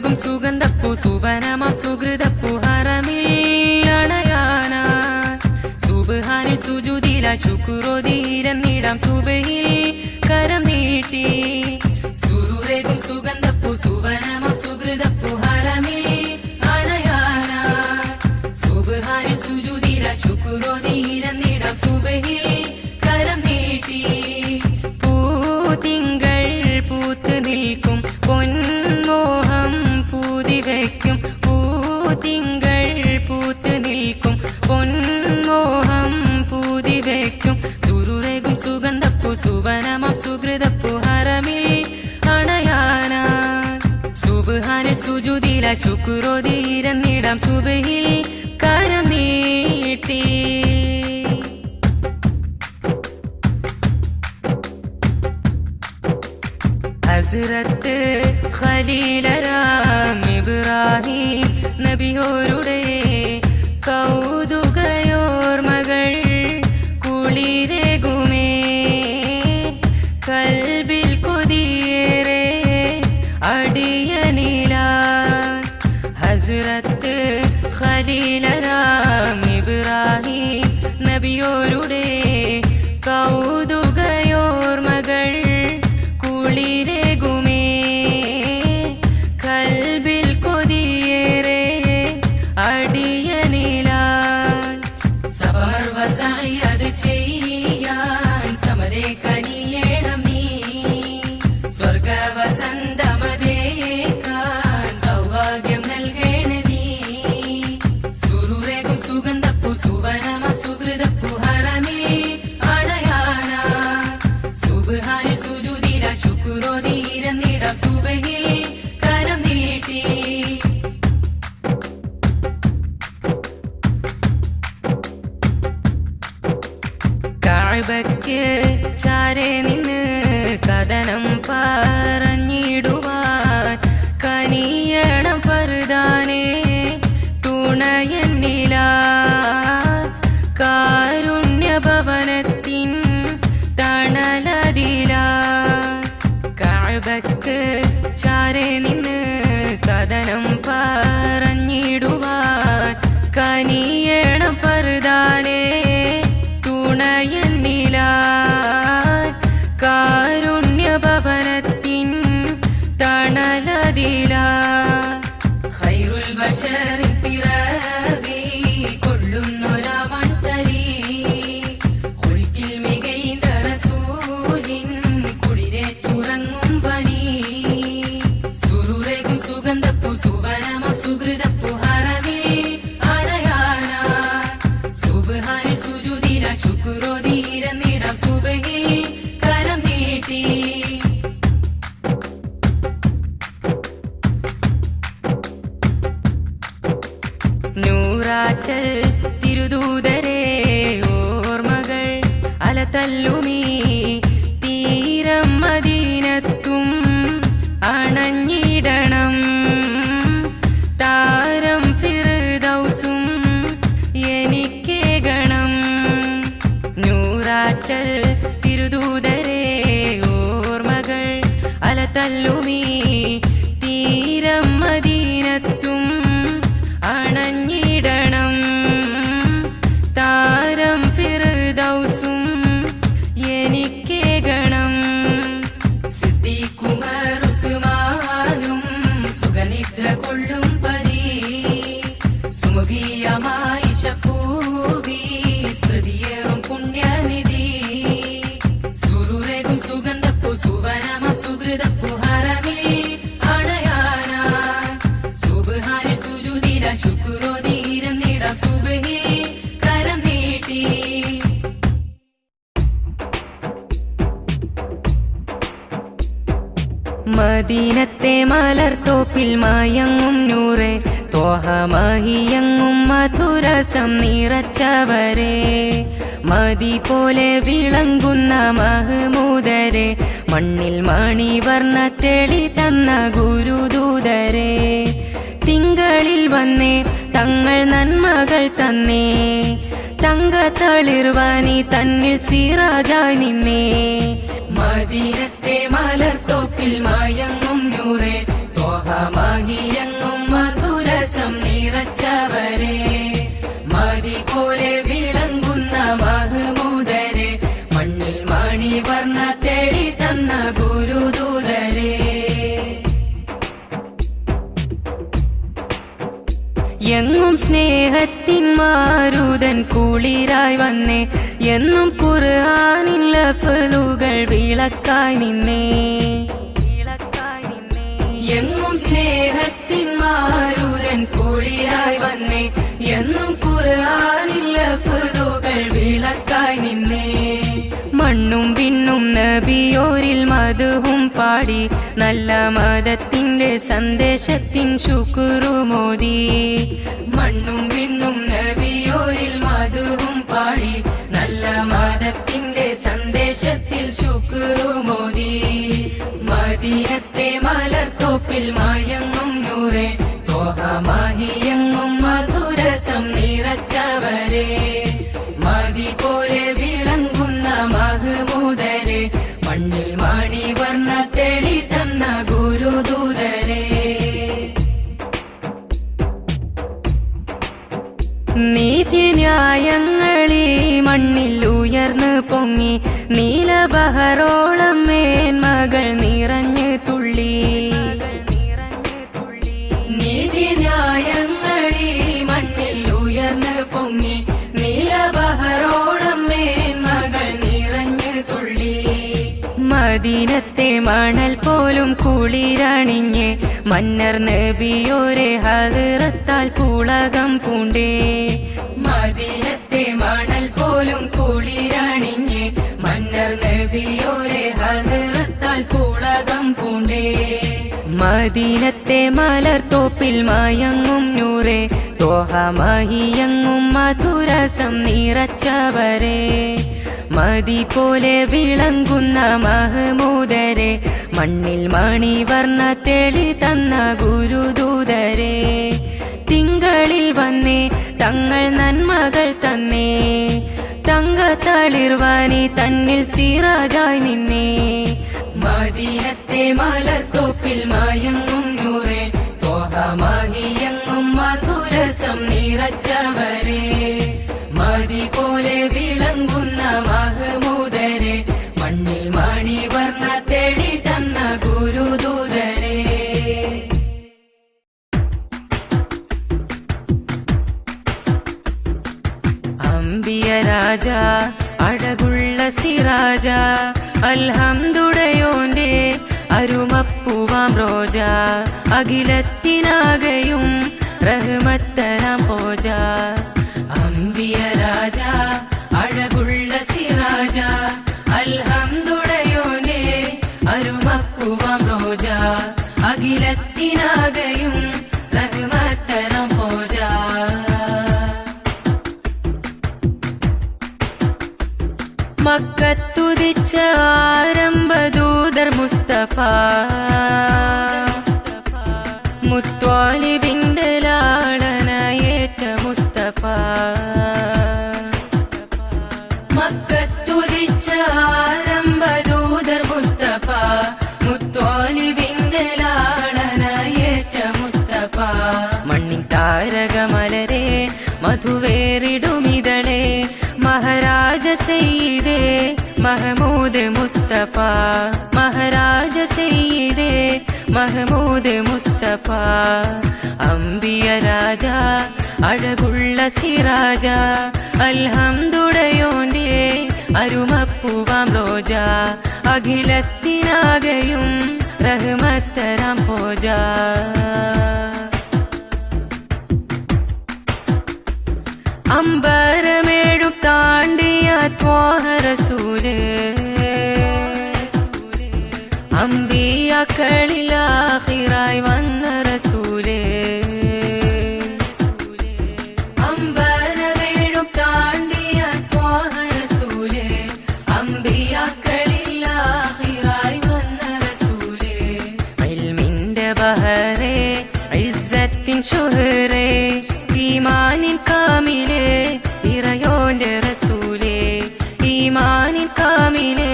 സുരൂരേകും സുഗന്ധപ്പൂ സുവനമാം സുഹൃതപ്പൂ ഹറമിൽ അണയാനായി സുബ്ഹാനിൽ സുജൂദിലായി ശുക്രോദീരന്നിടാം സുബഹിൽ കരം നീട്ടി സുരൂരേകും സുഗന്ധപ്പൂ സുവനമാം സുഹൃതപ്പൂ ഹറമിൽ അണയാനായി സുബ്ഹാനിൽ സുജൂദിലായി ശുക്രോദീരന്നിടാം സുബഹിൽ കരം നീട്ടി പൂതിങ്കൾ പൂത്ത് നിൽക്കും പൊന്മോഹം പൂതിവയ്ക്കും പൂതിങ്കൾ പൂത്ത് നിൽക്കും പൊന്മോഹം പൂതിവയ്ക്കും സുരൂരേകും സുഗന്ധപ്പൂ സുവനമാം സുഹൃതപ്പൂ ഹറമിൽ അണയാനായി സുബ്ഹാനിൽ സുജൂദിലായി ശുക്രോദീരന്നിടാം സുബഹിൽ കരം നീട്ടി ഹസ്രത്ത് ഖലീലരാം ഇബ്രാഹിം നബിയോരുടെ കൗതുകയോർമകൾ കുളിരേകുമേ കൽബിൽ കൊതിയേറെ അടിയനിലായി ഹസ്രത്ത് ഖലീലരാം ഇബ്രാഹിം നബിയോരുടെ കൗതുകയോർമകൾ കുളിരേകുമേ കൽബിൽ കൊതിയേറെ അടിയനിലായി സർവ്വസഅയ് അത് ചെയ്യാൻ സമരേ കനിയേണം നീ സ്വർഗവസന്തമതേക്കാൻ സൗഭാഗ്യം നൽകേണ നീ സുരൂരേകും സുഗന്ധപ്പൂ സുവനമാം സുഹൃതപ്പൂ ഹറമിൽ അണയാനായി സുബ്ഹാനിൽ സുജൂദിലായി ശുക്രോദീരന്നിടാം സുബഹിൽ കരം നീട്ടി കഅബയ്ക്ക് ചാരെ നിന്ന് കഥനം പറഞ്ഞിടുവാൻ കനിയണം പർദാനെ തുണയന്നിലായി കാരുണ്യഭവനത്തിൻ തണലതിലായി കഅബയ്ക്ക് ചാരെ നിന്ന് കഥനം പറഞ്ഞിടുവാൻ കനിയണം പർദാനെ തുണയന്നിലായി കാരുണ്യഭവനത്തിൻ തണലതിലായി ഖൈറുൽ ബശറിൻ പിറവി കൊള്ളുന്നൊരവണ്ടലി ഖുൽഖിൽ മികൈന്ദ റസൂലിൻ കുളിരേറ്റുറങ്ങും പനി സുരൂരേകും സുഗന്ധപ്പൂ സുവനമാം സുഹൃതപ്പൂ ഹറമിൽ അണയാനായി സുബ്ഹാനിൽ സുജൂദിലായി ശുക്രോദീരന്നിടാം സുബഹിൽ കരം നീട്ടി നൂറാറ്റൽ തിരുദൂതരെ ഓർമ്മകൾ അലതല്ലുമീ തീരം മദീനത്തും അണഞ്ഞിടണം താരം ഫിർദൗസും എനിക്കേകണം നൂറാറ്റൽ തിരുദൂതരെ ഓർമ്മകൾ അലതല്ലുമീ തീരം മദീനത്തും അണഞ്ഞിടണം താരം ഫിർദൗസും എനിക്കേകണം സിദ്ദീഖുമർ ഉസ്മാനും സുഖനിദ്ര കൊള്ളും പരി സുമുഖിയമായി ശപ്പൂവി സ്മൃതിയേറും പുണ്യനിധി സുരൂരേകും സുഗന്ധപ്പൂ സുവനമാം സുഹൃതപ്പൂ ഹറമിൽ അണയാനായി സുബ്ഹാനിൽ സുജൂദിലായി ശുക്രോദീരന്നിടാം സുബഹിൽ കരം നീട്ടി മദീനത്തെ മലർത്തോപ്പിൽ മയങ്ങും നൂറെ ത്വഹ മഹിയങ്ങും മധുരസം നിറച്ചവരെ മതി പോലെ വിളങ്ങുന്ന മഹ്മൂദരെ മണ്ണിൽ മണിവർണ്ണ തെളി തന്ന ഗുരുദൂതരെ തിങ്കളിൽ വന്നേ തങ്ങൾ നന്മകൾ തന്നേ തങ്കത്തളിർവാനി തന്നിൽ സിറാജായി നിന്നേ മദീനത്തെ മലർത്തോപ്പിൽ മയങ്ങും നൂറെ ത്വഹ മഹിയങ്ങും മധുരസം നിറച്ചവരെ മതി പോലെ വിളങ്ങുന്ന മഹമൂദരെ മണ്ണിൽ മണിവർണ്ണ തേടി തന്ന ഗുരുദൂതരെ എങ്ങും സ്നേഹത്തിൻ മാരുതൻ കുളിരായി വന്നേ എന്നും ഖുർആനിൻ ലഫ്ളുകൾ വിളക്കായി നിന്നേ എങ്ങും സ്നേഹത്തിൻ മാരുതൻ കുളിരായി വന്നേ എന്നും ഖുർആനിൻ ലഫ്ളുകൾ വിളക്കായി നിന്നേ മണ്ണും വിണ്ണും നബിയോരിൽ മധുവും പാടി നല്ല മതത്തിന്റെ സന്ദേശത്തിൻ ശുക്രുമോദി മണ്ണും വിണ്ണും നബിയോരിൽ മധുവും പാടി നല്ല മതത്തിന്റെ സന്ദേശത്തിൽ ശുക്രുമോദി മദീനത്തെ മലർത്തോപ്പിൽ മയങ്ങും നൂറെ തോഹ മഹിയങ്ങും മധുരസം നിറച്ചവരെ മതി പോലെ വിളങ്ങുന്ന മഹമൂദരെ മണ്ണിൽ മണിവർണ്ണ തെളി തന്ന ഗുരുദൂതരെ നീതിന്യായങ്ങളീ മണ്ണിൽ ഉയർന്നു പൊങ്ങി നീലബഹറോളം മേന്മകൾ നിറഞ്ഞു തുള്ളി നീതിന്യായങ്ങളീ മണ്ണിൽ ഉയർന്നു പൊങ്ങി നീലബഹറോളം മേന്മകൾ നിറഞ്ഞു തുള്ളി മദീനത്തെ മണൽ പോലും കുളിരണിഞ്ഞ് മന്നർ നബിയോരെ ഹദ്റത്താൽ പുളകം പൂണ്ടേ മദീനത്തെ മണൽ പോലും കുളിരണിഞ്ഞ് മന്നർ നബിയോരെ ഹദ്റത്താൽ പുളകം പൂണ്ടേ മദീനത്തെ മലർത്തോപ്പിൽ മയങ്ങും നൂറെ തോഹ മഹിയങ്ങും മധുരസം നിറച്ചവരെ മതി പോലെ വിളങ്ങുന്ന മഹമൂദരെ മണ്ണിൽ മണിവർണ്ണ തെളി തന്ന ഗുരുദൂതരെ തിങ്കളിൽ വന്നേ തങ്ങൾ നന്മകൾ തന്നേ തങ്കത്തളിർവാനി തന്നിൽ സിറാജായി നിന്നേ മദീനത്തെ മലർത്തോപ്പിൽ മയങ്ങും നൂറെ തോഹ മഹിയങ്ങും മധുരസം നിറച്ചവരെ മതി പോലെ വിളങ്ങുന്ന മഹമൂദരെ മണ്ണിൽ മണിവർണ്ണ തെളി തന്ന ഗുരുദൂതരെ അംബിയ രാജ അഴകുള്ള സിറാജ അൽഹംദുടയോന്റെ അരുമപ്പൂവാം റോജ അഖിലത്തിനാകെയും റഹ്മത്തനാം പോജ അംബിയ രാജ അഴകുള്ള സിറാജ അൽഹംദുടയോന്റെ അരുമപ്പൂവാം റോജ അഖിലത്തിനാകെയും റഹ്മത്തനാം പോജ മക്കത്തുദിച്ച ആരംഭദൂതർ മുസ്തഫ മുത്വാലിബിന്റെ ലാളനയേറ്റ മുസ്തഫ മക്കത്തുദിച്ച ആരംഭദൂതർ മുസ്തഫ മുത്വാലിബിന്റെ ലാളനയേറ്റ മുസ്തഫ മണ്ണിൻ താരകമലരെ മധുവേറിടുമിതളെ മഹാരാജ സയ്യിദേ മഹമൂദ് മുസ്തഫ മഹാരാജ സയ്യിദേ മഹമൂദ് മുസ്തഫ അംബിയ രാജ അഴകുള്ള സിറാജ അൽഹംദുടയോന്റെ അരുമപ്പൂവാം റോജ അഖിലത്തിനാകെയും റഹ്മത്തരാം പോജ അമ്പരമേഴും താണ്ടിയ ത്വാഹ റസൂല് അമ്പിയാക്കളിൽ ആഖിറായി വന്ന റസൂല് അമ്പരമേഴും താണ്ടിയ ത്വാഹ റസൂല് അമ്പിയാക്കളിൽ ആഖിറായി വന്ന റസൂല് ഇൽമിന്റെ ബഹറേ ഇസ്സത്തിൻ ശുഹറേ ഈമാനിൻ കാമിലേ ഇറയോന്റെ റസൂലേ ഈമാനിൻ കാമിലേ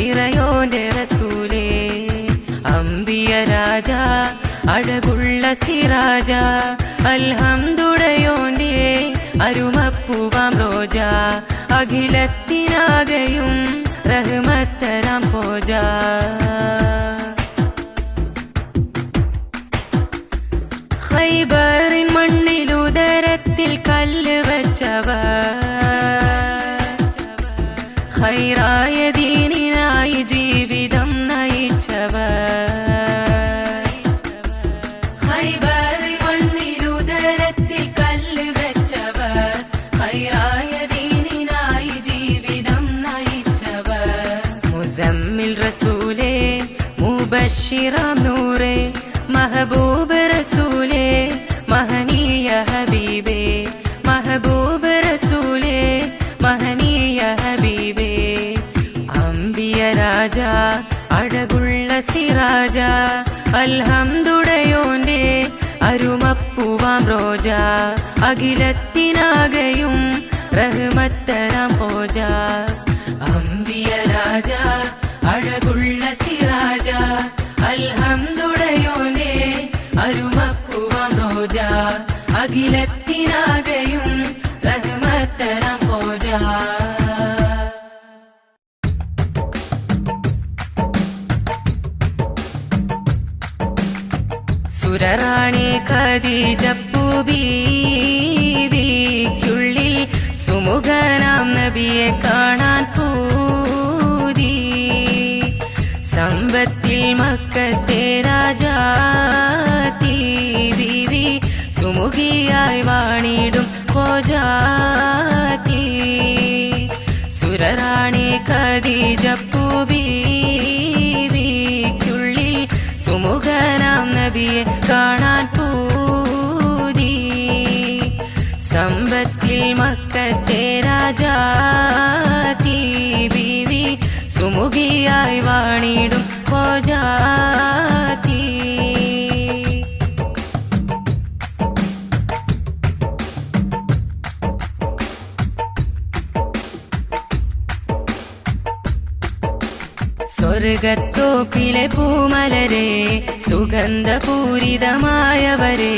ഇറയോന്റെ റസൂലേ അംബിയ അഴകുള്ള സിറാജ അൽഹംദുടയോന്റെ അരുമപ്പൂവാം റോജ അഖിലത്തിനാകെയും റഹ്മത്തരാം പോജ ഖൈബറിൻ മണ്ണിലുദരത്തിൽ കല്ല് വച്ചവർ ഖൈറായ ദീനിനായി ജീവിതം നയിച്ചവർ ഖൈബറിൻ മണ്ണിലുദരത്തിൽ കല്ല് വച്ചവർ ഖൈറായ ദീനിനായി ജീവിതം നയിച്ചവർ മുസമ്മിൽ റസൂലേ മുബശ്ശിറാം നൂറേ महबूब रसूले महनीय हबीबे महबूब रसूले महनीय हबीबे अम्बिय राजा अഴകുള്ള സിറാജ അൽഹംദുടയോന്റെ അരുമപ്പൂവാം റോജ അഖിലത്തിനാകെയും റഹ്മത്തരാം ഹോജ അംബിയ രാജ അഴകുള്ള സിറാജ അൽഹംദുടയോന്റെ അരുമപ്പൂവാം റോജ അഖിലത്തിനാകെയും റഹ്മത്തരാം ഹോജ സുരറാണി ഖദീജപ്പൂ ബീവിക്കുള്ളിൽ സുമുഖനാം നബിയെ കാണാൻ പൂതി സമ്പത്തിൽ മക്കത്തെ രാജാത്തി ബീവി സുമുഖിയായി വാണിടും ഹോജാത്തി സുരറാണി ഖദീജപ്പൂ ബീവിക്കുള്ളിൽ സുമുഖനാം നബിയെ കാണാൻ പൂതി സമ്പത്തിൽ മക്കത്തെ രാജാത്തി ബീവി സുമുഖിയായി വാണിടും ഹോജാത്തി സ്വർഗത്തോപ്പിലെ പൂമലരെ സുഗന്ധപൂരിതമായവരെ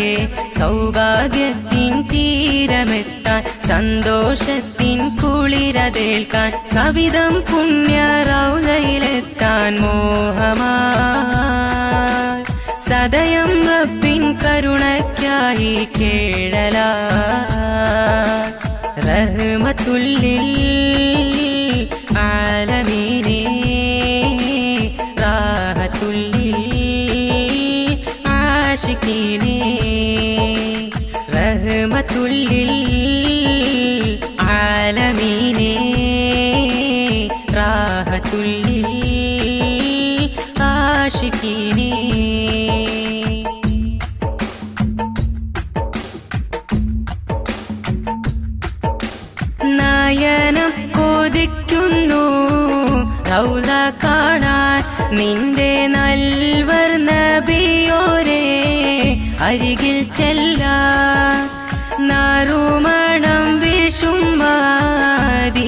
സൗഭാഗ്യത്തിൻ തീരമെത്താൻ സന്തോഷത്തിൻ കുളിരതേൽക്കാൻ സവിധം പുണ്യ റൗളയിലെത്താൻ മോഹമായി സദയം റബ്ബിൻ കരുണയ്ക്കായി കേഴലാ റഹ്മത്തുല്ലിൽ ആലമീനേ റാഹത്തുല്ലിൽ ആശിഖീനേ റഹ്മത്തുല്ലിൽ ആലമീനേ റാഹത്തുല്ലിൽ ആശിഖീനേ നയനം കൊതിക്കുന്നു റൗള കാണാൻ നിന്റെ നൽവർ നബിയോരേ അരികിൽ ചെല്ലാൻ നറുമണം വീശും മദീനാപുരി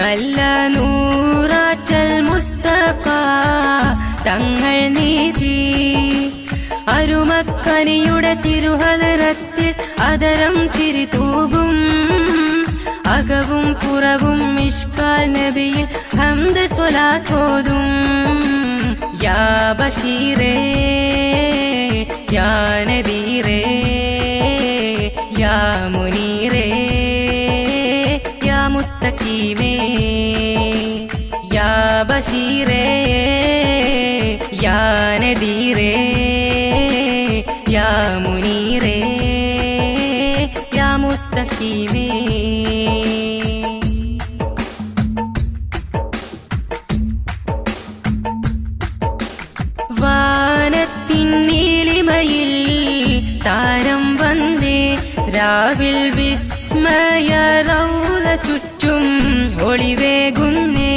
നല്ല നൂറാറ്റൽ മുസ്തഫ തങ്ങൾ നീതി അരുമക്കനിയുടെ തിരുഹദറത്തിൽ അതരം ചിരി തൂകും അകവും പുറവും മിഷ്കാൽ നബിയിൽ ഹംദ് സ്വലാത്തോതും യാ ബഷീറേ യാ നദീറേ യാ മുനീറേ യാ മുസ്തഖീമേ യാ ബഷീറേ യാ നദീറേ യാ മുനീറേ യാ മുസ്തഖീമേ വാനത്തിൻ നീലിമയിൽ താരം വന്നേ രാവിൽ വിസ്മയ റൗള ചുറ്റും ഒളിവേകുന്നേ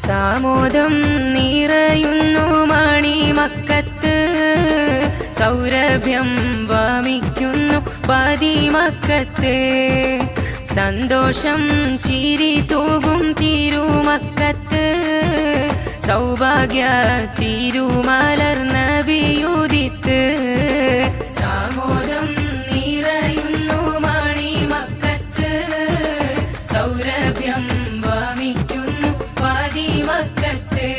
സാമോദം നിറയുന്നു മണിമക്കത്ത് സൗരഭ്യം വമിക്കുന്നു പതിമക്കത്ത് സന്തോഷം ചിരി തൂകും തിരുമക്കത്ത് സൗഭാഗ്യ തിരുമലർന്ന നബിയുദിത്ത് സാമോദം നിറയുന്നു മണിമക്കത്ത് സൗരഭ്യം വമിക്കുന്നു പതിമക്കത്ത്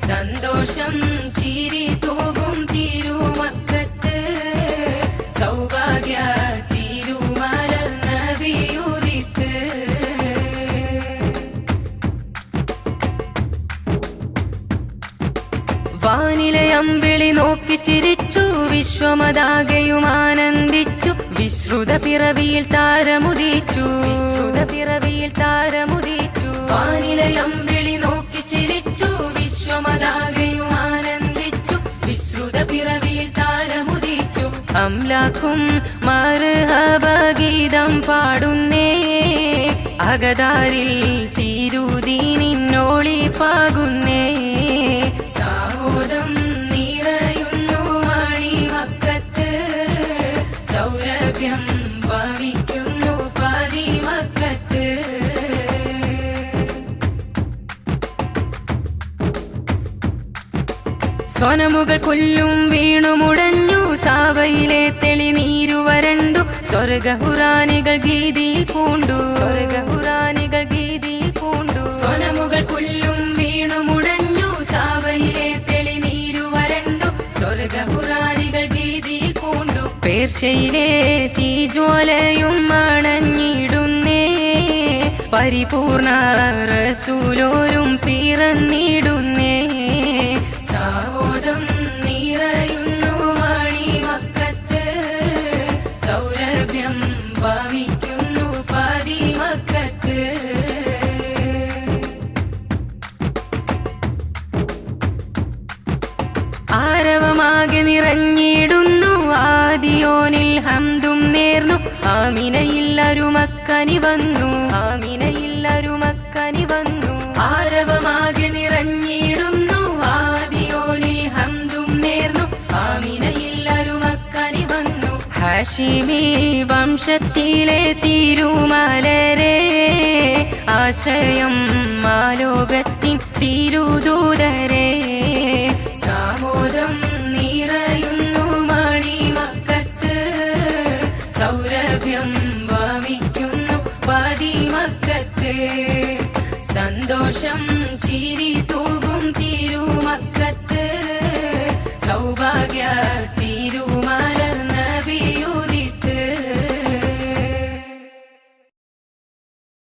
സന്തോഷം ചിരി തൂകും തിരുമക്കത്ത് സൗഭാഗ്യ തിരുമലർന്ന നബിയുദിത്ത് വാനിലെ അമ്പിളി നോക്കി ചിരിച്ചു വിശ്വമതാകെയും ആനന്ദിച്ചു വിശ്രുത പിറവിയിൽ താരമുദിച്ചു വാനിലെ അമ്പിളി നോക്കി ചിരിച്ചു വിശ്വമതാകെയും ആനന്ദിച്ചു വിശ്രുത പിറവിയിൽ താരമുദിച്ചു അംലാക്കും മർഹബ ഗീതം പാടുന്നേ അകതാരിൽ തിരുദീനിന്നോളി പാകുന്നേ സാമോദം നിറയുന്നു മണിമക്കത്ത് സൗരഭ്യം വമിക്കുന്നു പതിമക്കത്ത് സ്വനമുകൾ കൊല്ലും വീണുമുടഞ്ഞു സാവയിലെ തെളിനീരു വരണ്ടു സ്വർഗഹുറാനികൾ ഗീതിയിൽ പൂണ്ടു സ്വനമുകൾ കൊല്ലും വീണുമുടഞ്ഞു സാവയിലെ തെളിനീരു വരണ്ടു സ്വർഗഹുറാനികൾ ഗീതിയിൽ പൂണ്ടു പേർഷ്യയിലെ തീജ്വാലയും അണഞ്ഞിടുന്നേ പരിപൂർണ റസൂലോരും പിറന്നിടുന്നേ സാമോദം നിറയുന്നു മണിമക്കത്ത് സൗരഭ്യം വമിക്കുന്നു പതിമക്കത്ത് ആരവമാകെ നിറഞ്ഞിടുന്നു ആദിയോനിൽ ഹംദും നേർന്നു ആമിനയില്ലരുമക്കനി വന്നു ആരവമാകെ നിറഞ്ഞിടുന്നു ആദിയോനിൽ ഹംദും നേർന്നു ആമിനയില്ലരുമക്കനി വന്നു ഹാഷിമി വംശത്തിലെ തിരുമലരെ ആശ്രയം മാലോകത്തിൻ തിരുദൂതരെ സാമോദം നിറയുന്നു മണിമക്കത്ത് സൗരഭ്യം വമിക്കുന്നു പതിമക്കത്ത് സന്തോഷം ചിരി തൂകും തിരുമക്കത്ത് സൗഭാഗ്യ